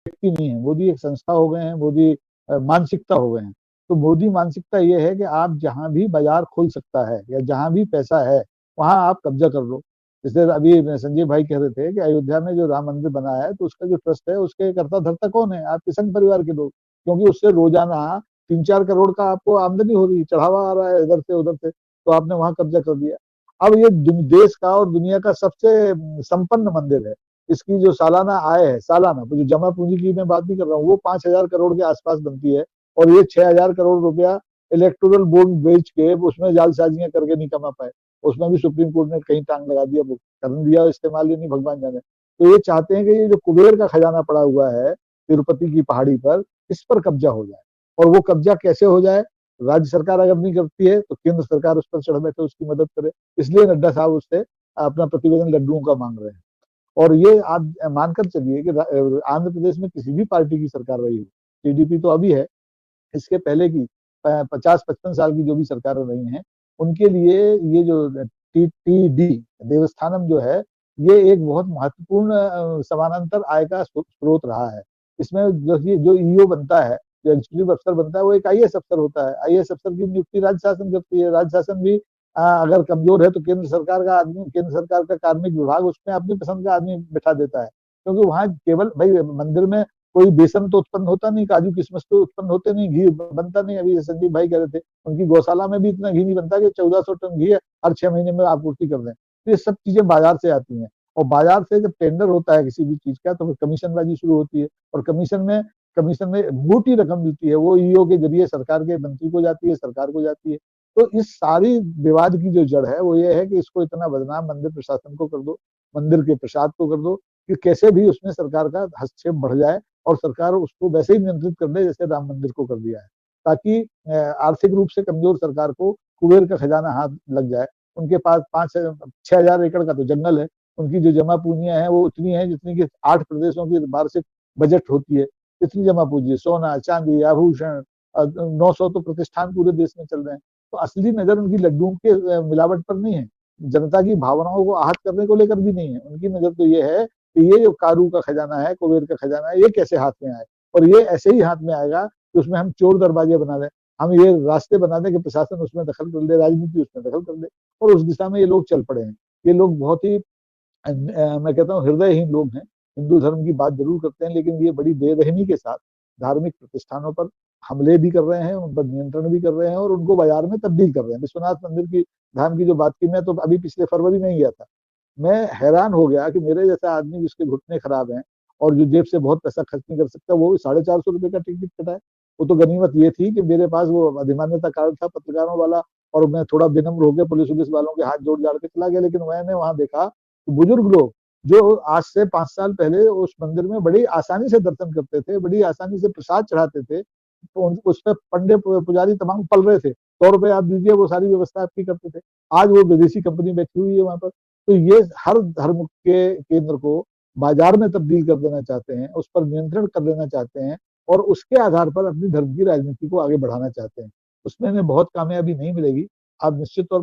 व्यक्ति नहीं है, मोदी एक संस्था हो गए हैं, मोदी मानसिकता हो गए हैं। तो मोदी मानसिकता ये है कि आप जहां भी बाजार खुल सकता है या जहां भी पैसा है वहां आप कब्जा कर लो। जैसे अभी संजय भाई कह रहे थे कि अयोध्या में जो राम मंदिर बना है तो उसका जो ट्रस्ट है उसके कर्ता धर्ता कौन है? आपके संघ परिवार के लोग, क्योंकि उससे रोजाना 3-4 करोड़ का आपको आमदनी हो रही है, चढ़ावा आ रहा है इधर से उधर से, तो आपने वहां कब्जा कर दिया। अब ये देश का और दुनिया का सबसे संपन्न मंदिर है। इसकी जो सालाना आय है, सालाना जो जमा पूंजी की मैं बात नहीं कर रहा हूँ, वो 5,000 करोड़ के आसपास बनती है। और ये 6,000 करोड़ रुपया इलेक्टोरल बॉन्ड बेच के उसमें जालसाजियां करके नहीं कमा पाए। उसमें भी सुप्रीम कोर्ट ने कहीं टांग लगा दिया, कर दिया इस्तेमाल, ये नहीं भगवान जाने। तो ये चाहते हैं कि ये जो कुबेर का खजाना पड़ा हुआ है तिरुपति की पहाड़ी पर, इस पर कब्जा हो जाए। और वो कब्जा कैसे हो जाए? राज्य सरकार अगर नहीं करती है तो केंद्र सरकार उस पर चढ़ बैठे, उसकी मदद करे। इसलिए नड्डा साहब उससे अपना प्रतिवेदन लड्डुओं का मांग रहे हैं। और ये आप मानकर चलिए कि आंध्र प्रदेश में किसी भी पार्टी की सरकार रही हो, टीडीपी तो अभी है, इसके पहले की 50-55 साल की जो भी सरकारें रही हैं, उनके लिए ये जो टीटीडी देवस्थानम जो है, ये एक बहुत महत्वपूर्ण समानांतर आय का स्रोत रहा है। इसमें जो ईओ बनता है, जो एग्जीक्यूटिव अफसर बनता है, वो एक आईएएस अफसर होता है। आईएएस अफसर की नियुक्ति राज्य शासन करती है। राज्य शासन भी अगर कमजोर है तो केंद्र सरकार का आदमी, केंद्र सरकार का कार्मिक विभाग उसमें अपनी पसंद का आदमी बैठा देता है। क्योंकि वहां केवल भाई मंदिर में कोई बेसन तो उत्पन्न होता नहीं, काजू किशमिश तो उत्पन्न होते नहीं, घी बनता नहीं। अभी संजीव भाई कह रहे थे उनकी गौशाला में भी इतना घी नहीं बनता कि 1400 टन घी हर 6 महीने में आपूर्ति कर दें। तो ये सब चीजें बाजार से आती हैं। और बाजार से जब टेंडर होता है किसी भी चीज का तो फिर कमीशनबाजी शुरू होती है। और कमीशन में मोटी रकम मिलती है, वो ईओ के जरिए सरकार के मंत्री को जाती है, सरकार को जाती है। तो इस सारी विवाद की जो जड़ है वो ये है कि इसको इतना बदनाम मंदिर प्रशासन को कर दो, मंदिर के प्रसाद को कर दो, कि कैसे भी उसमें सरकार का हस्तक्षेप बढ़ जाए और सरकार उसको वैसे ही नियंत्रित कर दे जैसे राम मंदिर को कर दिया है, ताकि आर्थिक रूप से कमजोर सरकार को कुबेर का खजाना हाथ लग जाए। उनके पास 5-6 हजार एकड़ का तो जंगल है, उनकी जो जमा पूंजियां हैं वो उतनी है जितनी कि 8 प्रदेशों की वार्षिक बजट होती है। इतनी जमा पूंजी, सोना चांदी आभूषण, 900 तो प्रतिष्ठान पूरे देश में चल रहे हैं। तो असली नजर उनकी लड्डुओं के मिलावट पर नहीं है, जनता की भावनाओं को आहत करने को लेकर भी नहीं है। उनकी नजर तो ये है कि ये जो कारू का खजाना है, कुबेर का खजाना है, ये कैसे हाथ में आए। और ये ऐसे ही हाथ में आएगा कि उसमें हम चोर दरवाजे बना दें, हम ये रास्ते बना दें कि प्रशासन उसमें दखल कर दे, राजनीति उसमें दखल कर दे। और उस दिशा में ये लोग चल पड़े हैं। ये लोग बहुत ही मैं कहता हूँ हृदयहीन लोग हैं। हिंदू धर्म की बात जरूर करते हैं, लेकिन ये बड़ी बेरहमी के साथ धार्मिक प्रतिष्ठानों पर हमले भी कर रहे हैं, उन पर नियंत्रण भी कर रहे हैं और उनको बाजार में तब्दील कर रहे हैं। विश्वनाथ मंदिर की धाम की जो बात की, मैं तो अभी पिछले फरवरी में ही गया था। मैं हैरान हो गया कि मेरे जैसा आदमी जिसके घुटने खराब हैं और जो जेब से बहुत पैसा खर्च नहीं कर सकता, वो 450 रुपए का टिकट कटाए। वो तो गनीमत ये थी कि मेरे पास वो अधिमान्यता कार्ड था पत्रकारों वाला, और मैं थोड़ा विनम्र होकर पुलिस वालों के हाथ जोड़ जाड़ के चला गया। लेकिन मैंने वहां देखा कि बुजुर्ग लोग जो आज से 5 साल पहले उस मंदिर में बड़ी आसानी से दर्शन करते थे, बड़ी आसानी से प्रसाद चढ़ाते थे, तो उस पर पंडे पुजारी तमाम पल रहे थे। 100 रुपए आप दीजिए, वो सारी व्यवस्था आपकी करते थे। आज वो विदेशी कंपनी बैठी हुई है वहां पर। तो ये हर धर्म के केंद्र को बाजार में तब्दील कर देना चाहते हैं, उस पर नियंत्रण कर लेना चाहते हैं और उसके आधार पर अपनी धर्म की राजनीति को आगे बढ़ाना चाहते हैं। उसमें बहुत कामयाबी नहीं मिलेगी। आप निश्चित तौर